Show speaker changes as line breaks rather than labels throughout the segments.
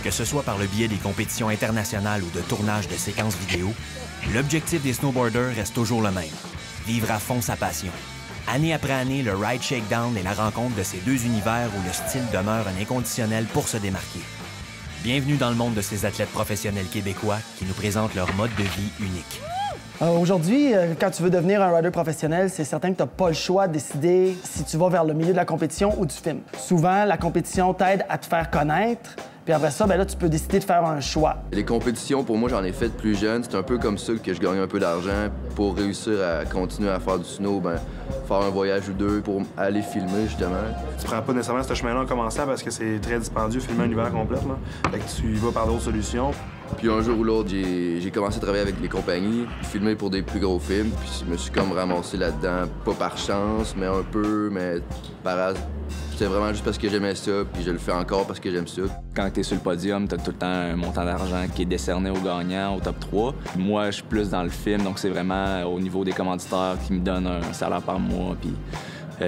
Que ce soit par le biais des compétitions internationales ou de tournage de séquences vidéo, l'objectif des snowboarders reste toujours le même, vivre à fond sa passion. Année après année, le Ride Shakedown est la rencontre de ces deux univers où le style demeure un inconditionnel pour se démarquer. Bienvenue dans le monde de ces athlètes professionnels québécois qui nous présentent leur mode de vie unique.
Aujourd'hui, quand tu veux devenir un rider professionnel, c'est certain que tu n'as pas le choix de décider si tu vas vers le milieu de la compétition ou du film. Souvent, la compétition t'aide à te faire connaître, puis après ça, là, tu peux décider de faire un choix.
Les compétitions, pour moi, j'en ai fait plus jeune. C'est un peu comme ça que je gagne un peu d'argent pour réussir à continuer à faire du snow, faire un voyage ou deux pour aller filmer, justement.
Tu prends pas nécessairement ce chemin-là en commençant parce que c'est très dispendieux, filmer un hiver complet, là. Fait que tu y vas par d'autres solutions.
Puis un jour ou l'autre, j'ai commencé à travailler avec les compagnies, filmer pour des plus gros films, puis je me suis comme ramassé là-dedans, pas par chance, mais un peu, mais par hasard. C'était vraiment juste parce que j'aimais ça, puis je le fais encore parce que j'aime ça.
Quand tu es sur le podium, tu as tout le temps un montant d'argent qui est décerné aux gagnants, au top 3. Moi, je suis plus dans le film, donc c'est vraiment au niveau des commanditaires qui me donnent un salaire par mois, puis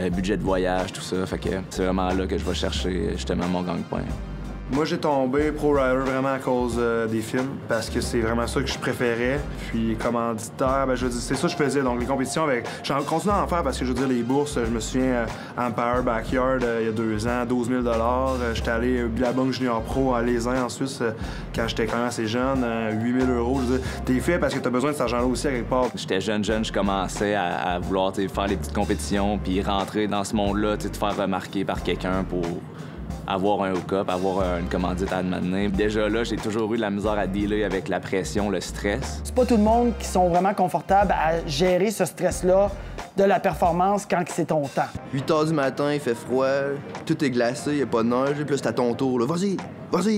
budget de voyage, tout ça. Fait que c'est vraiment là que je vais chercher justement mon gagne-pain.
Moi, j'ai tombé pro-rider vraiment à cause des films, parce que c'est vraiment ça que je préférais. Puis commanditaire, je veux dire, c'est ça que je faisais. Donc les compétitions avec... Je continue à en faire parce que, je veux dire, les bourses, je me souviens, Empire Backyard, il y a 2 ans, 12 000 J'étais allé Billabong Junior Pro à Lézin, en Suisse, quand j'étais quand même assez jeune, 8 000 €. Je veux dire, t'es fait parce que t'as besoin de cet argent-là aussi à quelque part.
J'étais jeune, je commençais à vouloir faire les petites compétitions, puis rentrer dans ce monde-là, te faire remarquer par quelqu'un pour avoir un hook-up, avoir une commandite à demander. Déjà là, j'ai toujours eu de la misère à dealer avec la pression, le stress.
C'est pas tout le monde qui sont vraiment confortables à gérer ce stress-là de la performance quand c'est ton temps.
8 h du matin, il fait froid, tout est glacé, il n'y a pas de neige, puis là, c'est à ton tour. Vas-y,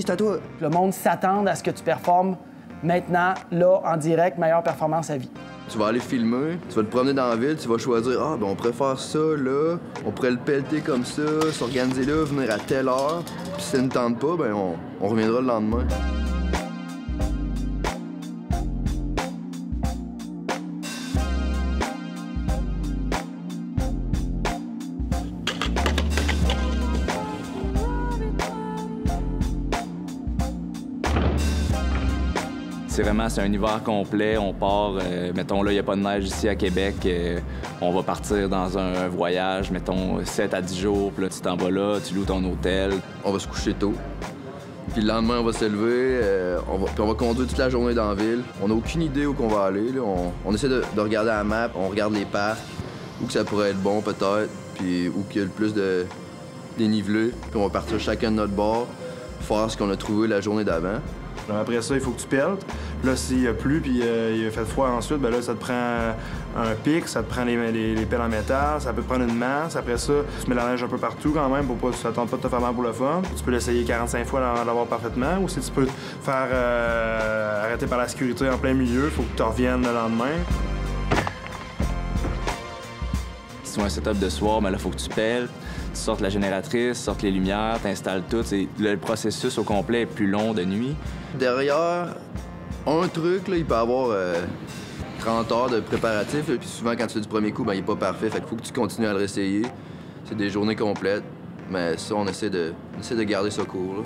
c'est à toi.
Le monde s'attend à ce que tu performes maintenant, là, en direct, meilleure performance à vie.
Tu vas aller filmer, tu vas te promener dans la ville, tu vas choisir « Ah, on pourrait faire ça là, on pourrait le pelleter comme ça, s'organiser là, venir à telle heure. » Puis si ça ne tente pas, on reviendra le lendemain.
C'est un hiver complet. On part, mettons, là, il n'y a pas de neige ici à Québec. On va partir dans un voyage, mettons, 7 à 10 jours. Puis là, tu t'en vas là, tu loues ton hôtel.
On va se coucher tôt. Puis le lendemain, on va se lever, puis on va conduire toute la journée dans la ville. On n'a aucune idée où qu'on va aller. Là. On essaie de regarder la map, on regarde les parcs, où que ça pourrait être bon peut-être, puis où qu'il y a le plus de dénivelé. Puis on va partir chacun de notre bord, faire ce qu'on a trouvé la journée d'avant.
Après ça, il faut que tu pelletes. Là, s'il a plu puis il a fait froid ensuite, là, ça te prend un pic, ça te prend les pelles en métal, ça peut te prendre une masse. Après ça, tu mets la neige un peu partout quand même pour pas ça tente pas de te faire mal pour le fun. Tu peux l'essayer 45 fois avant de l'avoir parfaitement. Ou si tu peux te faire arrêter par la sécurité en plein milieu, il faut que tu reviennes le lendemain.
Si tu as un setup de soir, là, il faut que tu pelles. Tu sortes la génératrice, tu sortes les lumières, tu installes tout. Le processus au complet est plus long de nuit.
Derrière, un truc, là, il peut avoir 30 heures de préparatifs. Puis souvent, quand tu fais du premier coup, il n'est pas parfait. Fait qu'il faut que tu continues à le réessayer. C'est des journées complètes. Mais ça, on essaie de garder ça court. Là.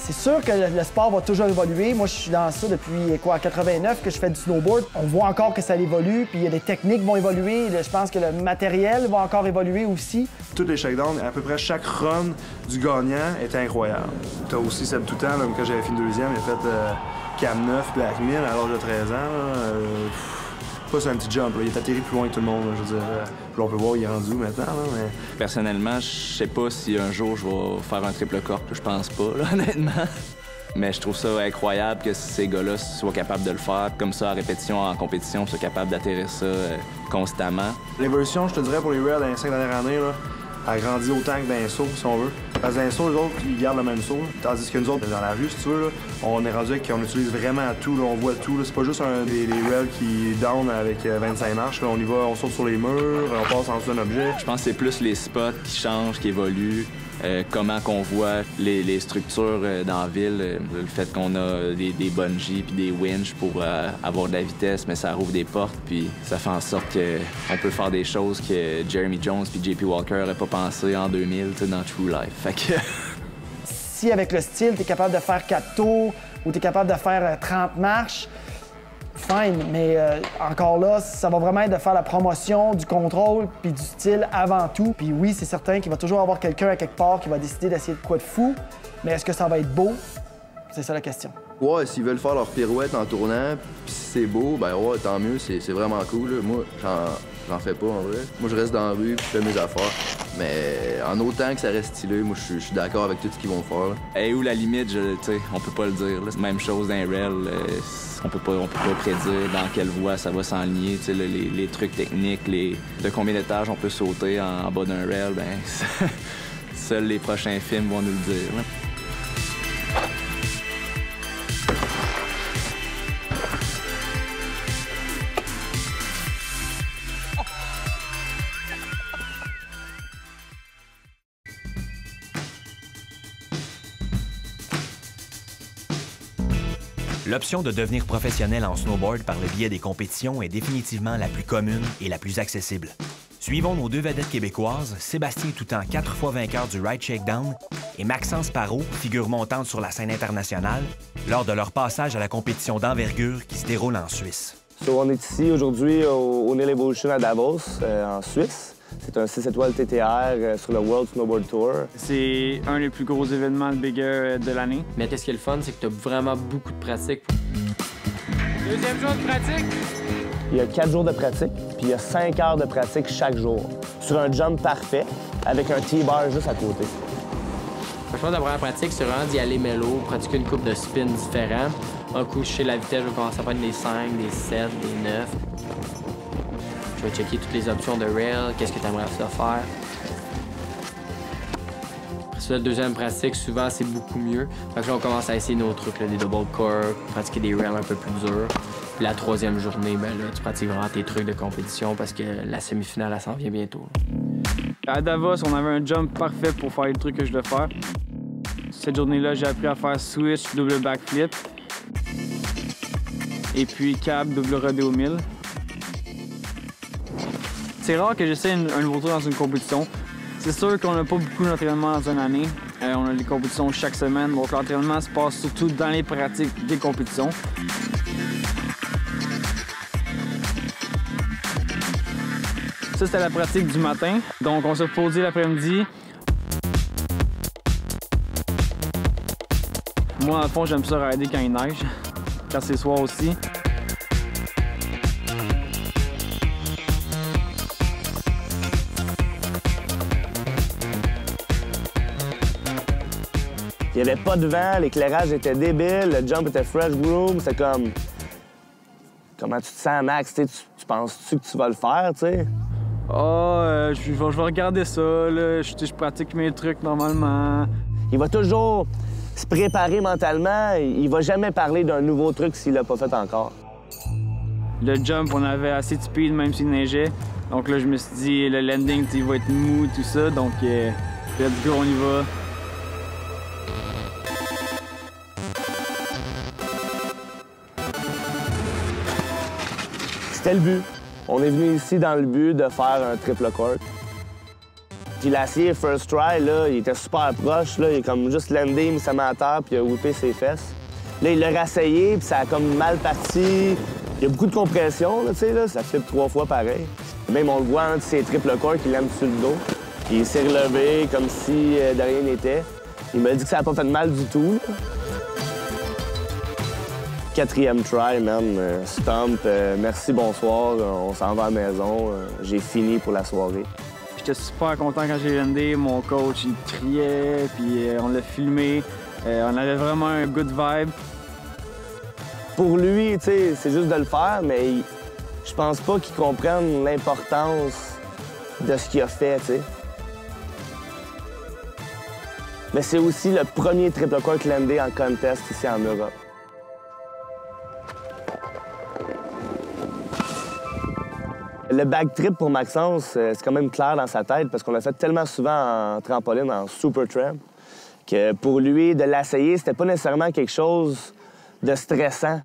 C'est sûr que le sport va toujours évoluer. Moi, je suis dans ça depuis, 89 que je fais du snowboard. On voit encore que ça évolue, puis il y a des techniques qui vont évoluer. Je pense que le matériel va encore évoluer aussi.
Tous les shakedowns, à peu près chaque run du gagnant était incroyable. T'as aussi Seb Toutan, là, quand j'avais fini deuxième, il a fait Cam 9, Black Mill à l'âge de 13 ans. Pas sur un petit jump, là. Il est atterri plus loin que tout le monde, là, je veux dire. Là, on peut voir, il est rendu maintenant, là, mais...
Personnellement, je sais pas si un jour je vais faire un triple corps, je pense pas, là, honnêtement. Mais je trouve ça incroyable que ces gars-là soient capables de le faire comme ça, en répétition, en compétition, soient capables d'atterrir ça constamment.
L'évolution, je te dirais, pour les rails dans les 5 dernières années, là, a grandi autant que dans les sauts, si on veut. Parce que dans les sauts, les autres, ils gardent le même saut. Tandis que nous autres, dans la rue, si tu veux, là, on est rendu qu'on utilise vraiment tout, là, on voit tout. C'est pas juste des rails qui down avec 25 marches. Là, on y va, on saute sur les murs, on passe en dessous d'un objet.
Je pense que c'est plus les spots qui changent, qui évoluent. comment qu'on voit les structures dans la ville, le fait qu'on a des bungees puis des winches pour avoir de la vitesse, mais ça rouvre des portes, puis ça fait en sorte qu'on peut faire des choses que Jeremy Jones puis J.P. Walker n'auraient pas pensé en 2000 dans True Life. Fait que...
Si avec le style, tu es capable de faire 4 tours ou tu es capable de faire 30 marches, fine, mais encore là, ça va vraiment être de faire la promotion, du contrôle puis du style avant tout. Puis oui, c'est certain qu'il va toujours avoir quelqu'un à quelque part qui va décider d'essayer de quoi de fou, mais est-ce que ça va être beau? C'est ça la question.
Ouais, s'ils veulent faire leur pirouette en tournant, puis si c'est beau, ben ouais, tant mieux, c'est vraiment cool. Là. Moi, j'en fais pas en vrai. Moi, je reste dans la rue puis je fais mes affaires. Mais en autant que ça reste stylé, moi, je suis d'accord avec tout ce qu'ils vont faire.
Et où la limite, on peut pas le dire. Là. Même chose d'un rail, on peut pas prédire dans quelle voie ça va s'enligner. Les trucs techniques, de combien d'étages on peut sauter en bas d'un rail, ben seuls les prochains films vont nous le dire. Là.
L'option de devenir professionnel en snowboard par le biais des compétitions est définitivement la plus commune et la plus accessible. Suivons nos 2 vedettes québécoises, Sébastien Toutant, 4 fois vainqueur du Ride Shakedown, et Maxence Parot, figure montante sur la scène internationale, lors de leur passage à la compétition d'envergure qui se déroule en Suisse.
On est ici aujourd'hui au Nil Evolution à Davos, en Suisse. C'est un 6 étoiles TTR sur le World Snowboard Tour.
C'est un des plus gros événements de bigger de l'année.
Mais qu'est-ce qui est le fun, c'est que tu as vraiment beaucoup de pratique.
Deuxième jour de pratique.
Il y a 4 jours de pratique, puis il y a 5 heures de pratique chaque jour. Sur un jump parfait, avec un T-bar juste à côté.
Franchement, la première pratique, c'est vraiment d'y aller mellow, pratiquer une coupe de spins différents. Un coup, je sais la vitesse, je vais commencer à faire des 5, des 7, des 9. Je vais checker toutes les options de rail, qu'est-ce que tu aimerais ça faire. Après ça, la deuxième pratique, souvent, c'est beaucoup mieux. Fait que là, on commence à essayer nos trucs, là, des double cork, pratiquer des rails un peu plus durs. Puis la troisième journée, ben là, tu pratiques vraiment tes trucs de compétition parce que la semi-finale, elle s'en vient bientôt.
À Davos, on avait un jump parfait pour faire les trucs que je dois faire. Cette journée-là, j'ai appris à faire switch, double backflip. Et puis cab, double rodéo 1000. C'est rare que j'essaie un nouveau truc dans une compétition. C'est sûr qu'on n'a pas beaucoup d'entraînement dans une année. On a des compétitions chaque semaine, donc l'entraînement se passe surtout dans les pratiques des compétitions. Ça, c'était la pratique du matin. Donc, on s'est posé l'après-midi. Moi, dans le fond, j'aime ça rider quand il neige, quand c'est soir aussi.
Il n'y avait pas de vent, l'éclairage était débile, le jump était fresh groom, c'est comme... Comment tu te sens, Max? Tu penses-tu que tu vas le faire, tu sais?
Je vais regarder ça, là. Je pratique mes trucs normalement.
Il va toujours se préparer mentalement. Il va jamais parler d'un nouveau truc s'il l'a pas fait encore.
Le jump, on avait assez de speed, même s'il neigeait. Donc là, je me suis dit, le landing, il va être mou, tout ça. Donc, let's go, on y va.
C'était le but. On est venu ici dans le but de faire un triple cork. Puis l'acier first try, là, il était super proche. Là. Il est comme juste landé, il s'est mis à terre, puis il a whippé ses fesses. Là, il l'a rassayé, puis ça a comme mal parti. Il y a beaucoup de compression, là, tu sais, là. Ça flippe 3 fois pareil. Même on le voit, un de ses triple corks, il l'aime sur le dos. Il s'est relevé comme si de rien n'était. Il m'a dit que ça n'a pas fait de mal du tout, là. 4e try, man. Stump, merci, bonsoir. On s'en va à la maison. J'ai fini pour la soirée.
J'étais super content quand j'ai landé. Mon coach, il criait, puis on l'a filmé. On avait vraiment un good vibe.
Pour lui, tu sais, c'est juste de le faire, mais je pense pas qu'il comprenne l'importance de ce qu'il a fait, tu sais. Mais c'est aussi le premier triple cork landé en contest ici en Europe. Le backtrip pour Maxence, c'est quand même clair dans sa tête parce qu'on l'a fait tellement souvent en trampoline, en super tramp, que pour lui, de l'essayer, c'était pas nécessairement quelque chose de stressant.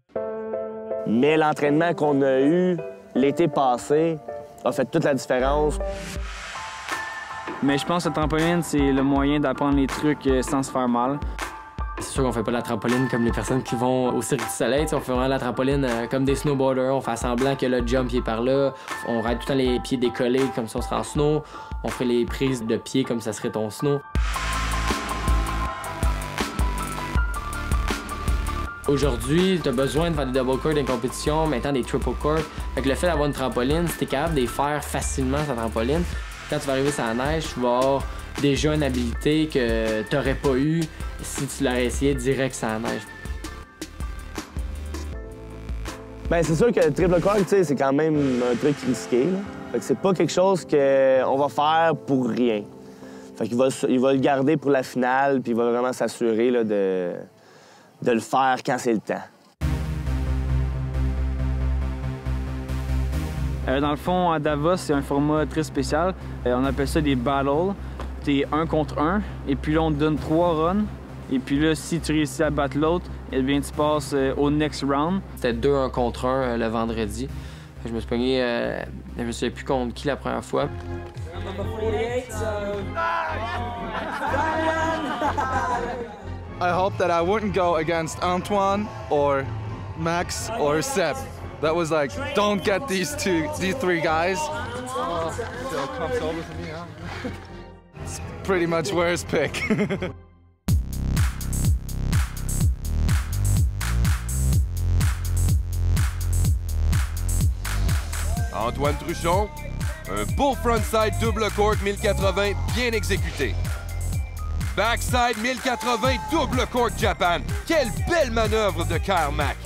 Mais l'entraînement qu'on a eu l'été passé a fait toute la différence.
Mais je pense que la trampoline, c'est le moyen d'apprendre les trucs sans se faire mal.
C'est sûr qu'on fait pas de la trampoline comme les personnes qui vont au Cirque du Soleil. T'sais, on fait vraiment de la trampoline comme des snowboarders. On fait semblant que le jump est par là. On ride tout le temps les pieds décollés comme si on serait en snow. On fait les prises de pieds comme si ça serait ton snow. Aujourd'hui, tu as besoin de faire des double corks dans une compétition, maintenant des triple corks. Fait que le fait d'avoir une trampoline, si t'es capable de les faire facilement sur la trampoline, quand tu vas arriver sur la neige, tu vas avoir déjà une habilité que tu n'aurais pas eu si tu l'aurais essayé direct sur la neige.
Bien, c'est sûr que le triple cork, c'est quand même un truc risqué. Là. Fait que c'est pas quelque chose qu'on va faire pour rien. Fait qu'il va le garder pour la finale, puis il va vraiment s'assurer là, de le faire quand c'est le temps.
Dans le fond, à Davos, c'est un format très spécial. On appelle ça des battles. T'es 1 contre 1, et puis là, on te donne 3 runs. Et puis là, si tu réussis à battre l'autre, eh bien, tu passes au next round.
C'était 2 1 contre 1 le vendredi. Je me suis pogné, je me souviens plus contre qui la première fois.
I hope that I wouldn't go against Antoine or Max or Seb. That was like, don't get these 3 guys. Comes over to me, huh? It's pretty much Ware's pick.
Antoine Truchon, un beau frontside double cork 1080 bien exécuté. Backside 1080 double cork Japan. Quelle belle manœuvre de Kyle Mack.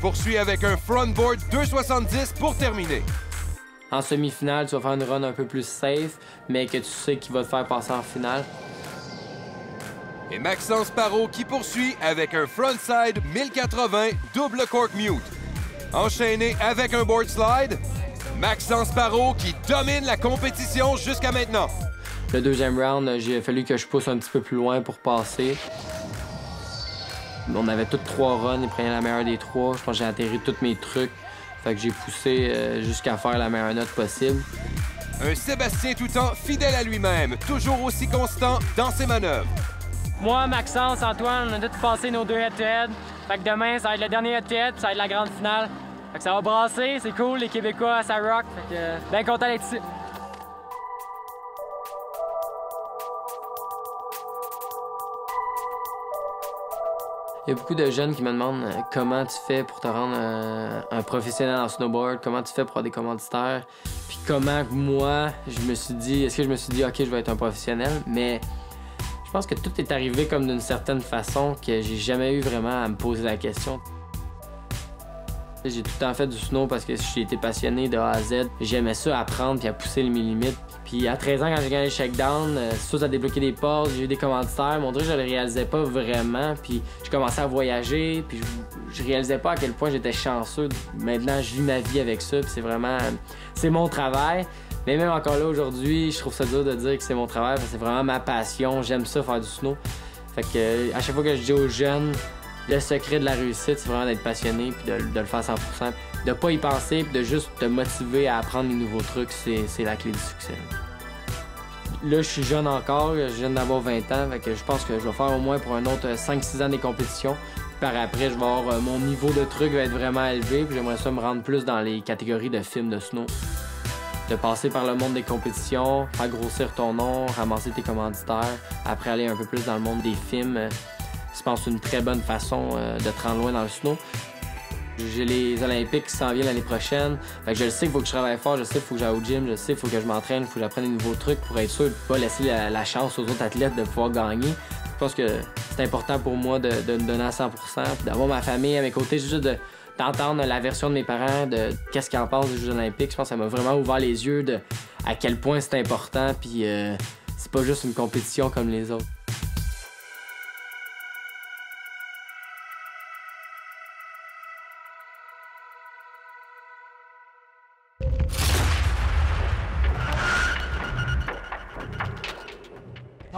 Poursuit avec un frontboard 270 pour terminer.
En semi-finale, tu vas faire une run un peu plus safe, mais que tu sais qu'il va te faire passer en finale.
Et Maxence Parot qui poursuit avec un frontside 1080 double cork mute. Enchaîné avec un board slide, Maxence Parot qui domine la compétition jusqu'à maintenant.
Le deuxième round, j'ai fallu que je pousse un petit peu plus loin pour passer. On avait toutes 3 runs, ils prenaient la meilleure des 3. Je pense que j'ai atterri tous mes trucs. Fait que j'ai poussé jusqu'à faire la meilleure note possible.
Un Sébastien Toutant fidèle à lui-même, toujours aussi constant dans ses manœuvres.
Moi, Maxence, Antoine, on a tous passé nos 2 head-to-head. Fait que demain, ça va être le dernier head-to-head, puis ça va être la grande finale. Fait que ça va brasser, c'est cool, les Québécois, ça rock. Fait que bien content d'être ici.
Il y a beaucoup de jeunes qui me demandent comment tu fais pour te rendre un professionnel en snowboard, comment tu fais pour avoir des commanditaires, puis comment moi, je me suis dit, est-ce que je me suis dit, OK, je vais être un professionnel, mais je pense que tout est arrivé comme d'une certaine façon que j'ai jamais eu vraiment à me poser la question. J'ai tout le temps fait du snow parce que j'ai été passionné de A à Z. J'aimais ça, apprendre puis à pousser mes limites. Puis à 13 ans, quand j'ai gagné le shakedown, ça a débloqué des portes, j'ai eu des commanditaires. Mon truc, je le réalisais pas vraiment. Puis je commençais à voyager, puis je réalisais pas à quel point j'étais chanceux. Maintenant, je vis ma vie avec ça, puis c'est vraiment... c'est mon travail. Mais même encore là, aujourd'hui, je trouve ça dur de dire que c'est mon travail parce que c'est vraiment ma passion. J'aime ça, faire du snow. Fait que à chaque fois que je dis aux jeunes, le secret de la réussite, c'est vraiment d'être passionné puis de le faire 100%. De pas y penser puis de juste te motiver à apprendre les nouveaux trucs, c'est la clé du succès. Là, je suis jeune encore, je viens d'avoir 20 ans, fait que je pense que je vais faire au moins pour un autre 5-6 ans des compétitions. Par après, je vais avoir mon niveau de truc va être vraiment élevé puis j'aimerais ça me rendre plus dans les catégories de films de snow. De passer par le monde des compétitions, faire grossir ton nom, ramasser tes commanditaires, après aller un peu plus dans le monde des films. Je pense que c'est une très bonne façon de te rendre loin dans le snow. J'ai les Olympiques qui s'en viennent l'année prochaine. Fait que je le sais qu'il faut que je travaille fort, je sais qu'il faut que j'aille au gym, je sais qu'il faut que je m'entraîne, il faut que j'apprenne des nouveaux trucs pour être sûr de ne pas laisser la chance aux autres athlètes de pouvoir gagner. Je pense que c'est important pour moi de me donner à 100%, puis d'avoir ma famille à mes côtés, juste d'entendre la version de mes parents, de qu'est-ce qu'ils en pensent des Jeux Olympiques. Je pense que ça m'a vraiment ouvert les yeux de à quel point c'est important, puis c'est pas juste une compétition comme les autres.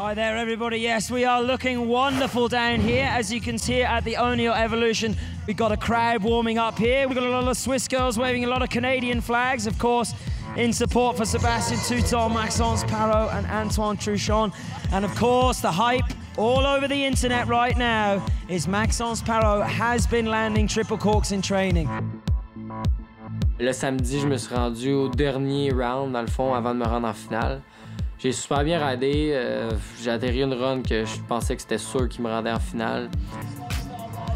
Hi there, everybody. Yes, we are looking wonderful down here. As you can see at the O'Neill Evolution, we've got a crowd warming up here. We've got a lot of Swiss girls waving a lot of Canadian flags, of course, in support for Sébastien Touton, Maxence Parot, and Antoine Truchon. And of course, the hype all over the internet right now is Maxence Parot has been landing triple corks in training.
Le samedi, je me suis rendu au dernier round, dans le fond, avant de me rendre en finale. J'ai super bien radé. J'ai atterri une run que je pensais que c'était sûr qu'il me rendait en finale.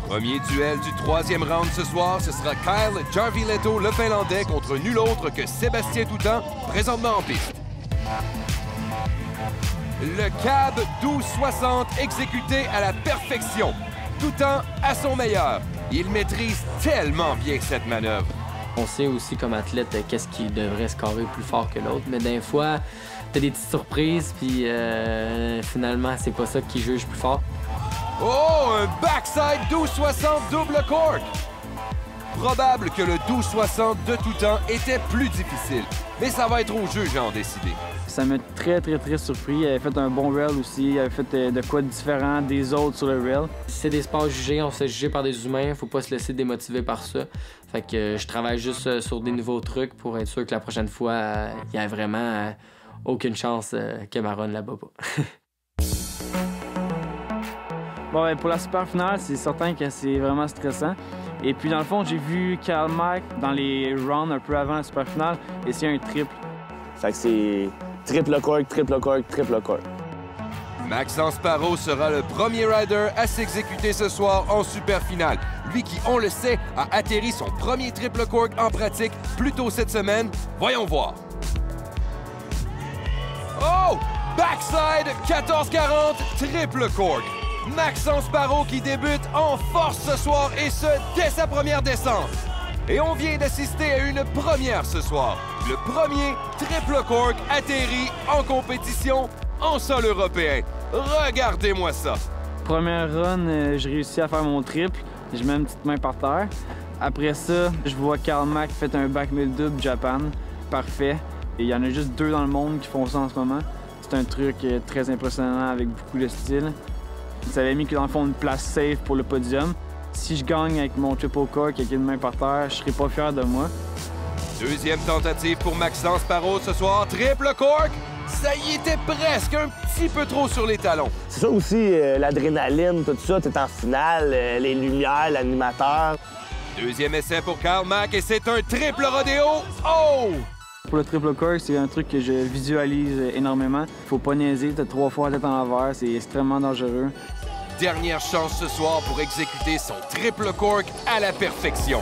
Premier duel du troisième round ce soir, ce sera Kyle Jarviletto, le Finlandais, contre nul autre que Sébastien Touton, présentement en piste. Le cab 1260 exécuté à la perfection. Touton à son meilleur. Il maîtrise tellement bien cette manœuvre.
On sait aussi comme athlète qu'est-ce qui devrait scorer plus fort que l'autre, mais des fois, t'as des petites surprises, puis finalement, c'est pas ça qui juge plus fort.
Oh, un backside 1260 double cork! Probable que le 1260 de Touton était plus difficile, mais ça va être au juge à en décider.
Ça m'a très surpris. Il avait fait un bon rail aussi. Il avait fait de quoi de différent des autres sur le rail.
C'est des sports jugés, on se fait juger par des humains. Faut pas se laisser démotiver par ça. Fait que je travaille juste sur des nouveaux trucs pour être sûr que la prochaine fois, il y a vraiment aucune chance que ma run là-bas pas.
Bon, ben, pour la super finale, c'est certain que c'est vraiment stressant. Et puis, dans le fond, j'ai vu Kyle Mack dans les rounds un peu avant la super finale essayer un triple.
Fait que c'est triple cork, triple cork, triple cork.
Maxence Parot sera le premier rider à s'exécuter ce soir en super finale. Lui qui, on le sait, a atterri son premier triple cork en pratique plus tôt cette semaine. Voyons voir. Oh! Backside 1440, triple cork. Maxence Parot qui débute en force ce soir et ce, dès sa première descente. Et on vient d'assister à une première ce soir. Le premier triple cork atterri en compétition en sol européen. Regardez-moi ça.
Première run, j'ai réussi à faire mon triple. Je mets une petite main par terre. Après ça, je vois Karl Mack fait un back mill double Japan. Parfait. Et il y en a juste 2 dans le monde qui font ça en ce moment. C'est un truc très impressionnant avec beaucoup de style. Ça avait mis que dans le fond une place safe pour le podium. Si je gagne avec mon triple cork avec une main par terre, je serais pas fier de moi.
Deuxième tentative pour Maxence Parot ce soir. Triple cork. Ça y était presque un petit peu trop sur les talons.
C'est ça aussi, l'adrénaline, tout ça. T'es en finale, les lumières, l'animateur.
Deuxième essai pour Karl Mack et c'est un triple rodéo. Oh!
Pour le triple cork, c'est un truc que je visualise énormément. Faut pas niaiser, t'as 3 fois la tête en l'envers, c'est extrêmement dangereux.
Dernière chance ce soir pour exécuter son triple cork à la perfection.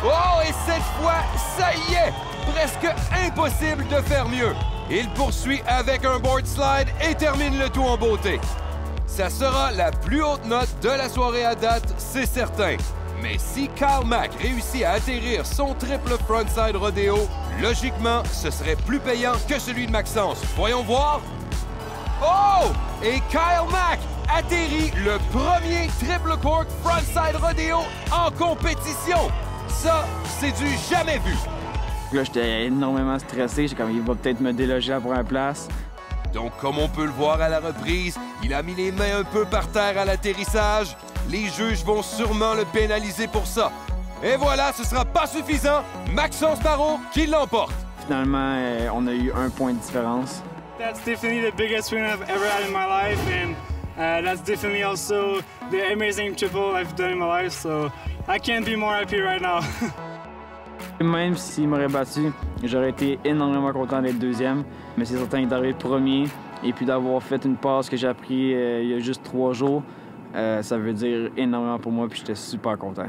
Oh, et cette fois, ça y est! Presque impossible de faire mieux. Il poursuit avec un board slide et termine le tout en beauté. Ça sera la plus haute note de la soirée à date, c'est certain. Mais si Karl Mack réussit à atterrir son triple frontside rodéo, logiquement, ce serait plus payant que celui de Maxence. Voyons voir. Oh! Et Kyle Mack atterrit le premier triple cork frontside rodéo en compétition. Ça, c'est du jamais vu.
Là, j'étais énormément stressé. J'ai comme, il va peut-être me déloger à la première place.
Donc, comme on peut le voir à la reprise, il a mis les mains un peu par terre à l'atterrissage. Les juges vont sûrement le pénaliser pour ça. Et voilà, ce sera pas suffisant. Maxence Parot qui l'emporte.
Finalement, on a eu 1 point de différence.
That's definitely the biggest win I've ever had in my life, and that's definitely also the amazing triple I've done in my life. So I can't be more happy right now.
Même s'il m'aurait battu, j'aurais été énormément content d'être deuxième. Mais c'est certain d'arriver premier et puis d'avoir fait une passe que j'ai appris il y a juste 3 jours, ça veut dire énormément pour moi, puis j'étais super content.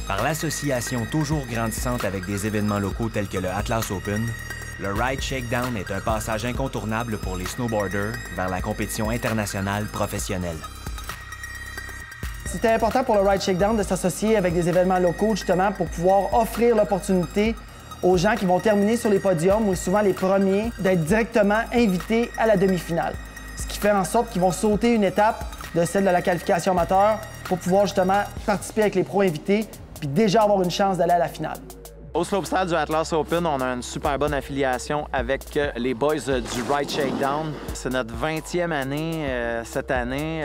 Par l'association toujours grandissante avec des événements locaux tels que le Atlas Open, le Ride Shakedown est un passage incontournable pour les snowboarders vers la compétition internationale professionnelle.
C'était important pour le Ride Shakedown de s'associer avec des événements locaux, justement, pour pouvoir offrir l'opportunité aux gens qui vont terminer sur les podiums, ou souvent les premiers, d'être directement invités à la demi-finale. Ce qui qui fait en sorte qu'ils vont sauter une étape de celle de la qualification amateur pour pouvoir justement participer avec les pros invités puis déjà avoir une chance d'aller à la finale.
Au slopestyle du Atlas Open, on a une super bonne affiliation avec les boys du Ride Shakedown. C'est notre 20e année cette année.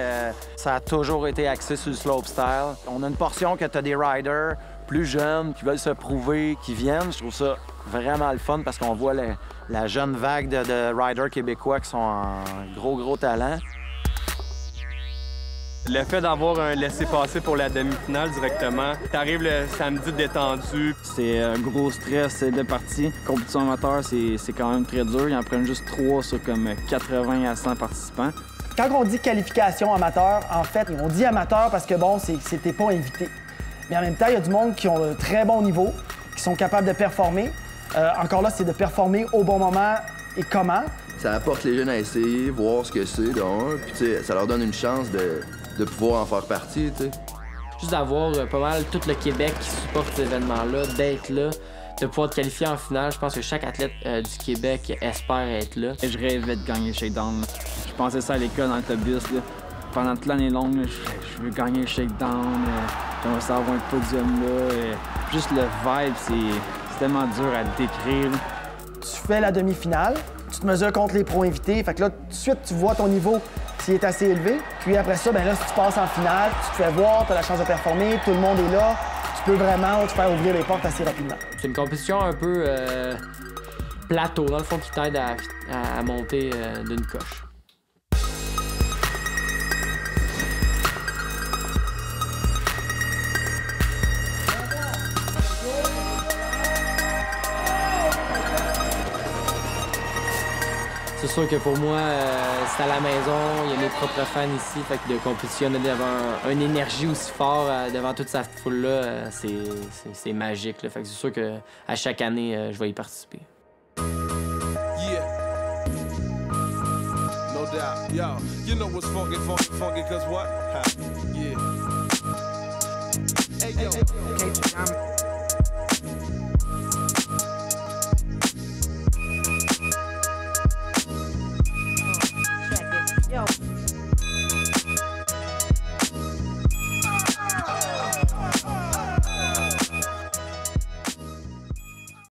Ça a toujours été axé sur le slopestyle. On a une portion que tu as des riders plus jeunes qui veulent se prouver, qui viennent. Je trouve ça vraiment le fun parce qu'on voit la jeune vague de riders québécois qui sont en gros talent.
Le fait d'avoir un laissez-passer pour la demi-finale directement, t'arrives le samedi détendu.
C'est un gros stress de partie. Compétition amateur, c'est quand même très dur. Ils en prennent juste 3 sur comme 80 à 100 participants.
Quand on dit qualification amateur, en fait, on dit amateur parce que bon, t'es pas invité. Mais en même temps, il y a du monde qui ont un très bon niveau, qui sont capables de performer. Encore là, c'est de performer au bon moment et comment.
Ça apporte les jeunes à essayer, voir ce que c'est, d'un, puis ça leur donne une chance de pouvoir en faire partie, tu sais.
Juste d'avoir pas mal tout le Québec qui supporte cet événement-là, d'être là, de pouvoir te qualifier en finale. Je pense que chaque athlète du Québec espère être là.
Je rêvais de gagner le Shakedown. Je pensais ça à l'école, dans l'autobus. Pendant toute l'année longue, je veux gagner le Shakedown. J'aimerais ça avoir un podium là. Juste le vibe, c'est tellement dur à décrire.
Tu fais la demi-finale, tu te mesures contre les pros invités. Fait que là, tout de suite, tu vois ton niveau s'il est assez élevé. Puis après ça, ben là, si tu passes en finale, tu te fais voir, tu as la chance de performer, tout le monde est là. Tu peux vraiment te faire ouvrir les portes assez rapidement.
C'est une compétition un peu plateau, dans le fond, qui t'aide à monter d'une coche. C'est sûr que pour moi, c'est à la maison, il y a mes propres fans ici, fait que de compétitionner devant une énergie aussi forte devant toute cette foule-là, c'est magique. Là. Fait que c'est sûr qu'à chaque année, je vais y participer.
Yeah. No doubt. Yo, you know what's funky, cause what? Yeah. Hey, yo.